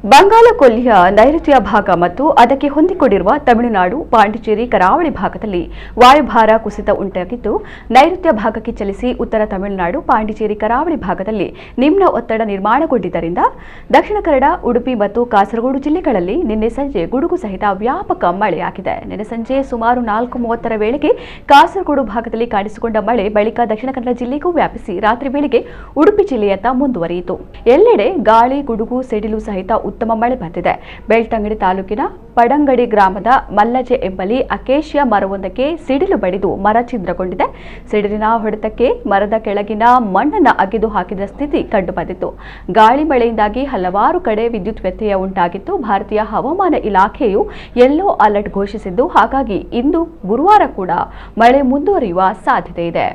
ಬಂಗಾಳಕೊಲ್ಲಿಯ ನೈಋತ್ಯ ಭಾಗ ಮತ್ತು ಅದಕ್ಕೆ ಹೊಂದಿಕೊಂಡಿರುವ ತಮಿಳುನಾಡು, ಪಾಂಡಿಚೇರಿ, ಕರಾವಳಿ ಭಾಗದಲ್ಲಿ ವಾಯುಭಾರ ಕುಸಿತ ಉಂಟಾಗಿದ್ದು, ನೈಋತ್ಯ ಭಾಗಕ್ಕೆ ಚಲಿಸಿ ಉತ್ತರ ತಮಿಳುನಾಡು, ಪಾಂಡಿಚೇರಿ, ಕರಾವಳಿ ಭಾಗದಲ್ಲಿ ನಿಮ್ನ ಒತ್ತಡ ನಿರ್ಮಾಣಗೊಂಡಿದ್ದರಿಂದ ದಕ್ಷಿಣ ಕನ್ನಡ, ಉಡುಪಿ ಮತ್ತು ಕಾಸರಗೋಡು ಜಿಲ್ಲೆಗಳಲ್ಲಿ ನಿನ್ನೆ ಸಂಜೆ ಗುಡುಗು ಸಹಿತ ವ್ಯಾಪಕ ಮಳೆಯಾಗಿದೆ. ನಿನ್ನೆ ಸಂಜೆ ಸುಮಾರು 4:30 ವೇಳೆಗೆ ಕಾಸರಗೋಡು ಭಾಗದಲ್ಲಿ ಕಾಣಿಸಿಕೊಂಡ ಮಳೆ ಬಳಿಕ ದಕ್ಷಿಣ ಕನ್ನಡ ಜಿಲ್ಲೆಗೂ ವ್ಯಾಪಿಸಿ ರಾತ್ರಿ ವೇಳೆಗೆ ಉಡುಪಿ ಜಿಲ್ಲೆಯತ್ತ ಮುಂದುವರಿಯಿತು. ಎಲ್ಲೆಡೆ ಗಾಳಿ, ಗುಡುಗು, ಸಿಡಿಲು ಸಹಿತ ಉತ್ತಮ ಮಳೆ ಬಂದಿದೆ. ಬೆಳ್ತಂಗಡಿ ತಾಲೂಕಿನ ಪಡಂಗಡಿ ಗ್ರಾಮದ ಮಲ್ಲಜೆ ಎಂಬಲ್ಲಿ ಅಕೇಶಿಯಾ ಮರವೊಂದಕ್ಕೆ ಸಿಡಿಲು ಬಡಿದು ಮರ ಛಿದ್ರಗೊಂಡಿದೆ. ಸಿಡಿಲಿನ ಹೊಡೆತಕ್ಕೆ ಮರದ ಕೆಳಗಿನ ಮಣ್ಣನ್ನು ಅಗೆದು ಹಾಕಿದ ಸ್ಥಿತಿ ಕಂಡುಬಂದಿತ್ತು. ಗಾಳಿ ಮಳೆಯಿಂದಾಗಿ ಹಲವಾರು ಕಡೆ ವಿದ್ಯುತ್ ವ್ಯತ್ಯಯ ಉಂಟಾಗಿತ್ತು. ಭಾರತೀಯ ಹವಾಮಾನ ಇಲಾಖೆಯು ಯೆಲ್ಲೋ ಅಲರ್ಟ್ ಘೋಷಿಸಿದ್ದು, ಹಾಗಾಗಿ ಇಂದು ಗುರುವಾರ ಕೂಡ ಮಳೆ ಮುಂದುವರಿಯುವ ಸಾಧ್ಯತೆ ಇದೆ.